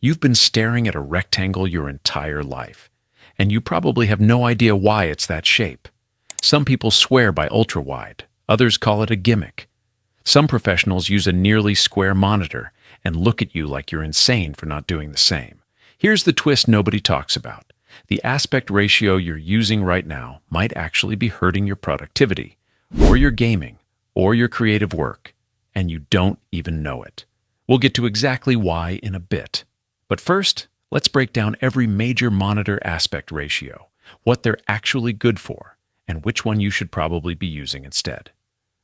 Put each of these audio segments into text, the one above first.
You've been staring at a rectangle your entire life, and you probably have no idea why it's that shape. Some people swear by ultra-wide, others call it a gimmick. Some professionals use a nearly square monitor and look at you like you're insane for not doing the same. Here's the twist nobody talks about. The aspect ratio you're using right now might actually be hurting your productivity, or your gaming, or your creative work, and you don't even know it. We'll get to exactly why in a bit. But first, let's break down every major monitor aspect ratio, what they're actually good for, and which one you should probably be using instead.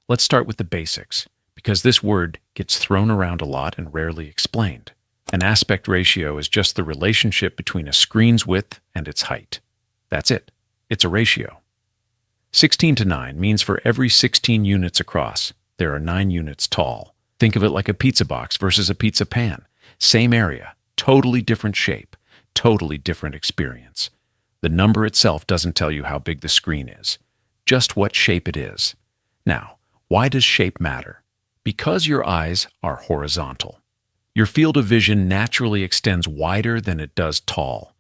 Let's start with the basics, because this word gets thrown around a lot and rarely explained. An aspect ratio is just the relationship between a screen's width and its height. That's it. It's a ratio. 16:9 means for every 16 units across, there are 9 units tall. Think of it like a pizza box versus a pizza pan. Same area, totally different shape, totally different experience. The number itself doesn't tell you how big the screen is, just what shape it is. Now, why does shape matter? Because your eyes are horizontal. Your field of vision naturally extends wider than it does tall.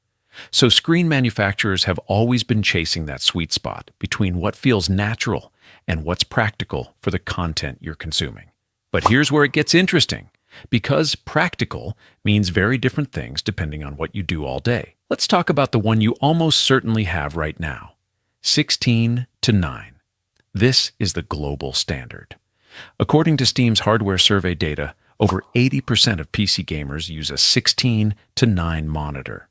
So screen manufacturers have always been chasing that sweet spot between what feels natural and what's practical for the content you're consuming. But here's where it gets interesting, because practical means very different things depending on what you do all day. Let's talk about the one you almost certainly have right now, 16:9. This is the global standard. According to Steam's hardware survey data, over 80% of PC gamers use a 16:9 monitor.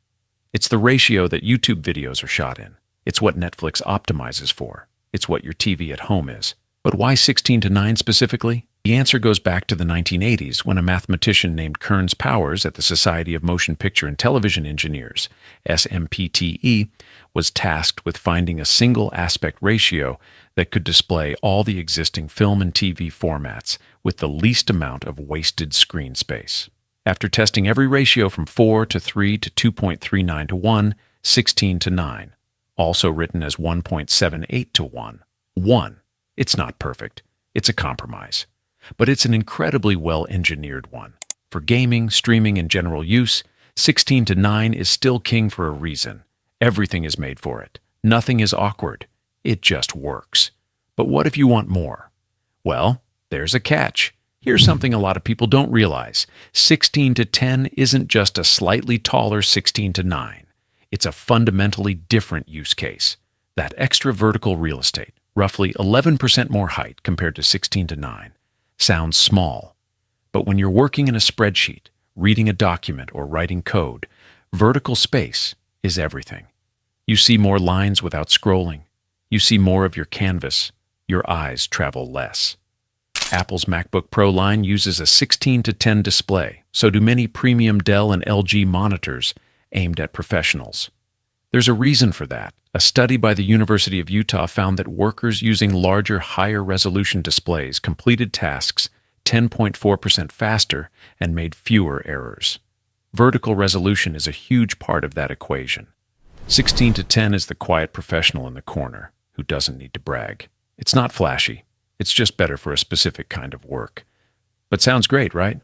It's the ratio that YouTube videos are shot in. It's what Netflix optimizes for. It's what your TV at home is. But why 16:9 specifically? The answer goes back to the 1980s when a mathematician named Kearns Powers at the Society of Motion Picture and Television Engineers, SMPTE, was tasked with finding a single aspect ratio that could display all the existing film and TV formats with the least amount of wasted screen space. After testing every ratio from 4:3 to 2.39 to 1, 16:9, also written as 1.78 to 1. 1. It's not perfect. It's a compromise. But it's an incredibly well-engineered one. For gaming, streaming, and general use, 16:9 is still king for a reason. Everything is made for it. Nothing is awkward. It just works. But what if you want more? Well, there's a catch. Here's something a lot of people don't realize. 16:10 isn't just a slightly taller 16:9. It's a fundamentally different use case. That extra vertical real estate, roughly 11% more height compared to 16:9, sounds small. But when you're working in a spreadsheet, reading a document, or writing code, vertical space is everything. You see more lines without scrolling. You see more of your canvas. Your eyes travel less. Apple's MacBook Pro line uses a 16:10 display, so do many premium Dell and LG monitors aimed at professionals. There's a reason for that. A study by the University of Utah found that workers using larger, higher resolution displays completed tasks 10.4% faster and made fewer errors. Vertical resolution is a huge part of that equation. 16:10 is the quiet professional in the corner who doesn't need to brag. It's not flashy. It's just better for a specific kind of work. But sounds great, right?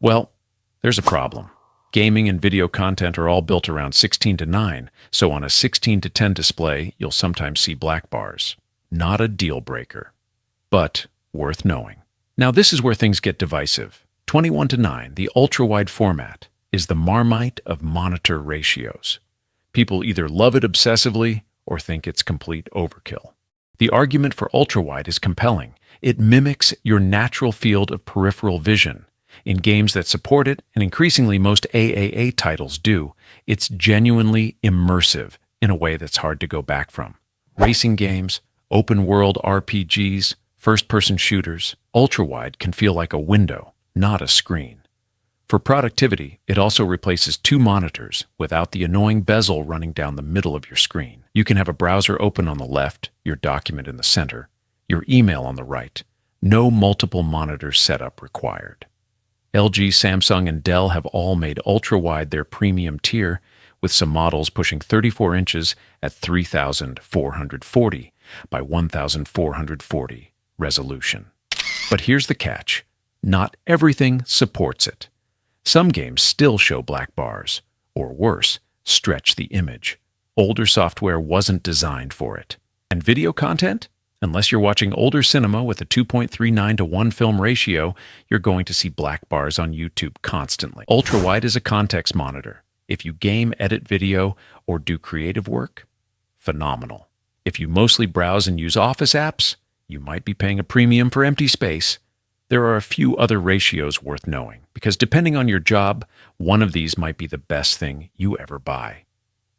Well, there's a problem. Gaming and video content are all built around 16:9, so on a 16:10 display, you'll sometimes see black bars. Not a deal breaker, but worth knowing. Now this is where things get divisive. 21:9, the ultra-wide format, is the Marmite of monitor ratios. People either love it obsessively or think it's complete overkill. The argument for ultra-wide is compelling. It mimics your natural field of peripheral vision. In games that support it, and increasingly most AAA titles do, it's genuinely immersive in a way that's hard to go back from. Racing games, open-world RPGs, first-person shooters, ultra-wide can feel like a window, not a screen. For productivity, it also replaces 2 monitors without the annoying bezel running down the middle of your screen. You can have a browser open on the left, your document in the center, your email on the right. No multiple monitor setup required. LG, Samsung, and Dell have all made ultra-wide their premium tier, with some models pushing 34 inches at 3,440 by 1,440 resolution. But here's the catch. Not everything supports it. Some games still show black bars, or worse, stretch the image. Older software wasn't designed for it. And video content? Unless you're watching older cinema with a 2.39 to 1 film ratio, you're going to see black bars on YouTube constantly. Ultrawide is a context monitor. If you game, edit video, or do creative work, phenomenal. If you mostly browse and use Office apps, you might be paying a premium for empty space. There are a few other ratios worth knowing, because depending on your job, one of these might be the best thing you ever buy.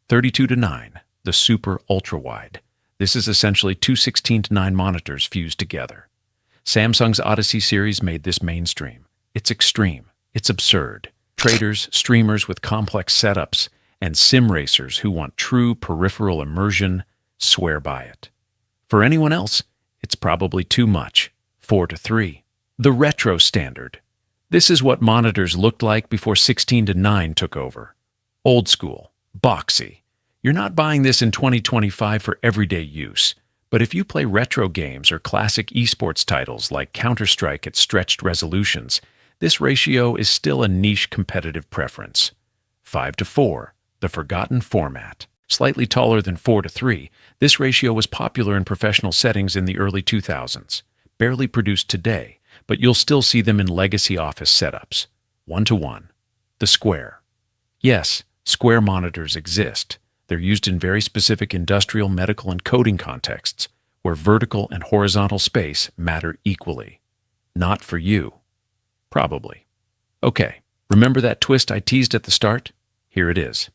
32:9, the Super Ultrawide. This is essentially two 16:9 monitors fused together. Samsung's Odyssey series made this mainstream. It's extreme. It's absurd. Traders, streamers with complex setups, and sim racers who want true peripheral immersion swear by it. For anyone else, it's probably too much. 4:3. The Retro Standard. This is what monitors looked like before 16:9 took over. Old school. Boxy. You're not buying this in 2025 for everyday use, but if you play retro games or classic esports titles like Counter-Strike at stretched resolutions, this ratio is still a niche competitive preference. 5:4, the Forgotten Format. Slightly taller than 4:3, this ratio was popular in professional settings in the early 2000s. Barely produced today, but you'll still see them in legacy office setups. 1:1, the Square. Yes, Square monitors exist. They're used in very specific industrial, medical, and coding contexts, where vertical and horizontal space matter equally. Not for you. Probably. Okay, remember that twist I teased at the start? Here it is.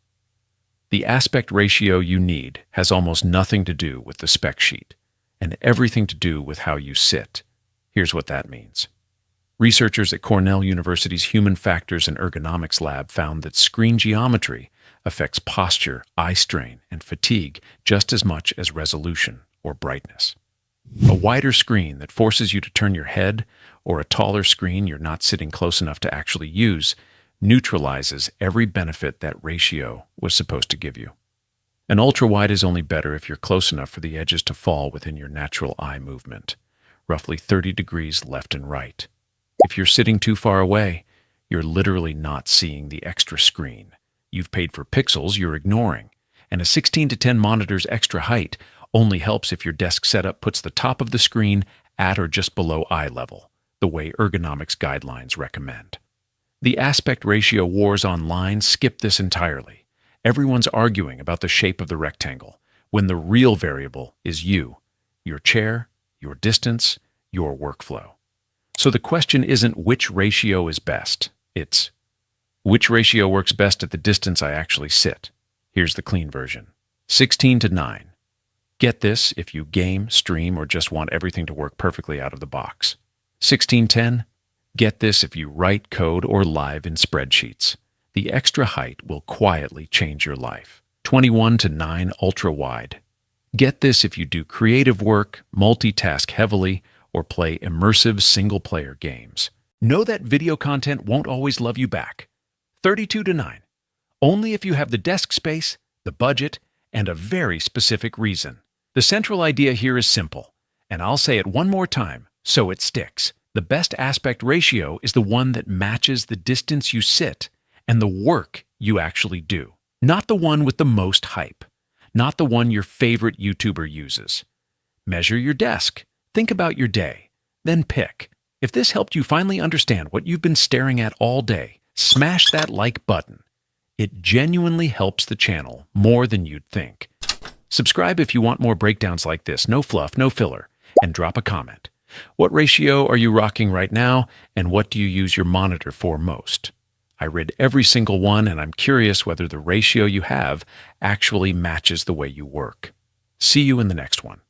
The aspect ratio you need has almost nothing to do with the spec sheet, and everything to do with how you sit. Here's what that means. Researchers at Cornell University's Human Factors and Ergonomics Lab found that screen geometry affects posture, eye strain, and fatigue just as much as resolution or brightness. A wider screen that forces you to turn your head, or a taller screen you're not sitting close enough to actually use, neutralizes every benefit that ratio was supposed to give you. An ultrawide is only better if you're close enough for the edges to fall within your natural eye movement, roughly 30 degrees left and right. If you're sitting too far away, you're literally not seeing the extra screen. You've paid for pixels you're ignoring, and a 16:10 monitor's extra height only helps if your desk setup puts the top of the screen at or just below eye level, the way ergonomics guidelines recommend. The aspect ratio wars online skip this entirely. Everyone's arguing about the shape of the rectangle, when the real variable is you, your chair, your distance, your workflow. So the question isn't which ratio is best, it's which ratio works best at the distance I actually sit. Here's the clean version. 16:9. Get this if you game, stream, or just want everything to work perfectly out of the box. 16:10. Get this if you write code or live in spreadsheets. The extra height will quietly change your life. 21:9 ultra-wide. Get this if you do creative work, multitask heavily, or play immersive single-player games. Know that video content won't always love you back. 32:9. Only if you have the desk space, the budget, and a very specific reason. The central idea here is simple, and I'll say it one more time so it sticks. The best aspect ratio is the one that matches the distance you sit and the work you actually do. Not the one with the most hype. Not the one your favorite YouTuber uses. Measure your desk. Think about your day. Then pick. If this helped you finally understand what you've been staring at all day, smash that like button. It genuinely helps the channel more than you'd think. Subscribe if you want more breakdowns like this, no fluff, no filler, and drop a comment. What ratio are you rocking right now, and what do you use your monitor for most? I read every single one, and I'm curious whether the ratio you have actually matches the way you work. See you in the next one.